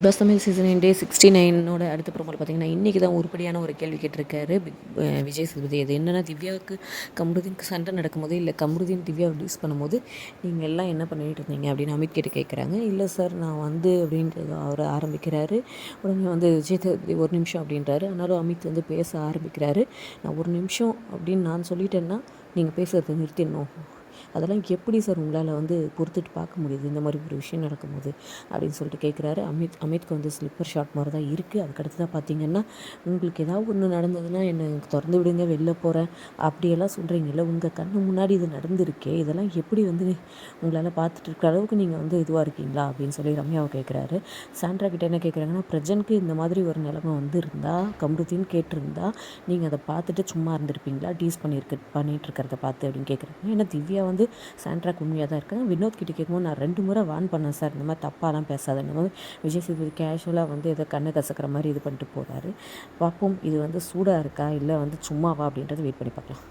Big Tamil season டே 69 அடுத்த ப்ரோமோவில் பார்த்தீங்கன்னா இன்றைக்கி தான் உருப்படியான ஒரு கேள்வி கேட்டிருக்காரு விஜய் சேதுபதி. அது என்னென்னா, திவ்யாவுக்கு கமருதீனுக்கு சண்டை நடக்கும்போது, இல்லை கமருதீன் திவ்யாவை ரிலீஸ் பண்ணும்போது நீங்கள் எல்லாம் என்ன பண்ணிகிட்டு இருந்தீங்க அப்படின்னு அமித் கிட்ட கேட்குறாங்க. இல்லை சார் நான் வந்து அப்படின்ட்டு அவர் ஆரம்பிக்கிறாரு. உடனே வந்து விஜய் சேதுபதி ஒரு நிமிஷம் அப்படின்றாரு. ஆனாலும் அமித் வந்து பேச ஆரம்பிக்கிறாரு. நான் ஒரு நிமிஷம் அப்படின்னு நான் சொல்லிட்டேன்னா நீங்கள் பேசுகிறத நிறுத்திடணும். அதெல்லாம் எப்படி சார் உங்களால் வந்து பொறுத்துட்டு பார்க்க முடியுது இந்த மாதிரி ஒரு விஷயம் நடக்கும்போது அப்படின்னு சொல்லிட்டு கேட்குறாரு. அமித்க்கு வந்து ஸ்லிப்பர் ஷாட் மாதிரி தான் இருக்குது. அதுக்கடுத்து தான் பார்த்தீங்கன்னா, உங்களுக்கு ஏதாவது ஒன்று நடந்ததுன்னா என்னை திறந்து விடுங்க, வெளில போகிறேன் அப்படியெல்லாம் சொல்கிறீங்கல்ல, உங்கள் கண்ணு முன்னாடி இது நடந்திருக்கே, இதெல்லாம் எப்படி வந்து உங்களால் பார்த்துட்டு இருக்கிற அளவுக்கு நீங்கள் வந்து இதுவாக இருக்கீங்களா அப்படின்னு சொல்லி ரம்யாவை கேட்குறாரு. சாண்ட்ரா கிட்ட என்ன கேட்குறாங்கன்னா, பிரஜனுக்கு இந்த மாதிரி ஒரு நிலைமை வந்து இருந்தால் கமருதீன் கேட்டிருந்தா நீங்கள் அதை பார்த்துட்டு சும்மா இருந்திருப்பீங்களா, டீஸ் பண்ணிட்டு இருக்கிறத பார்த்து அப்படின்னு கேட்குறாங்க. ஏன்னா திவ்யா வந்து சாண்ட்ராக்கு உண்மையாக தான் இருக்காங்க. வினோத் கிட்ட கேட்கும்போது நான் 2 முறை வார்ன் பண்ணேன் சார், இந்த மாதிரி தப்பாலாம் பேசாத, இந்த மாதிரி விஜய் சேதுபதி கேஷுவலாக வந்து ஏதோ கண்ணை கசக்கிற மாதிரி இது பண்ணிட்டு போகிறாரு. பார்ப்போம் இது வந்து சூடாக இருக்கா இல்லை வந்து சும்மாவா அப்படின்றத வெயிட் பண்ணி பார்க்கலாம்.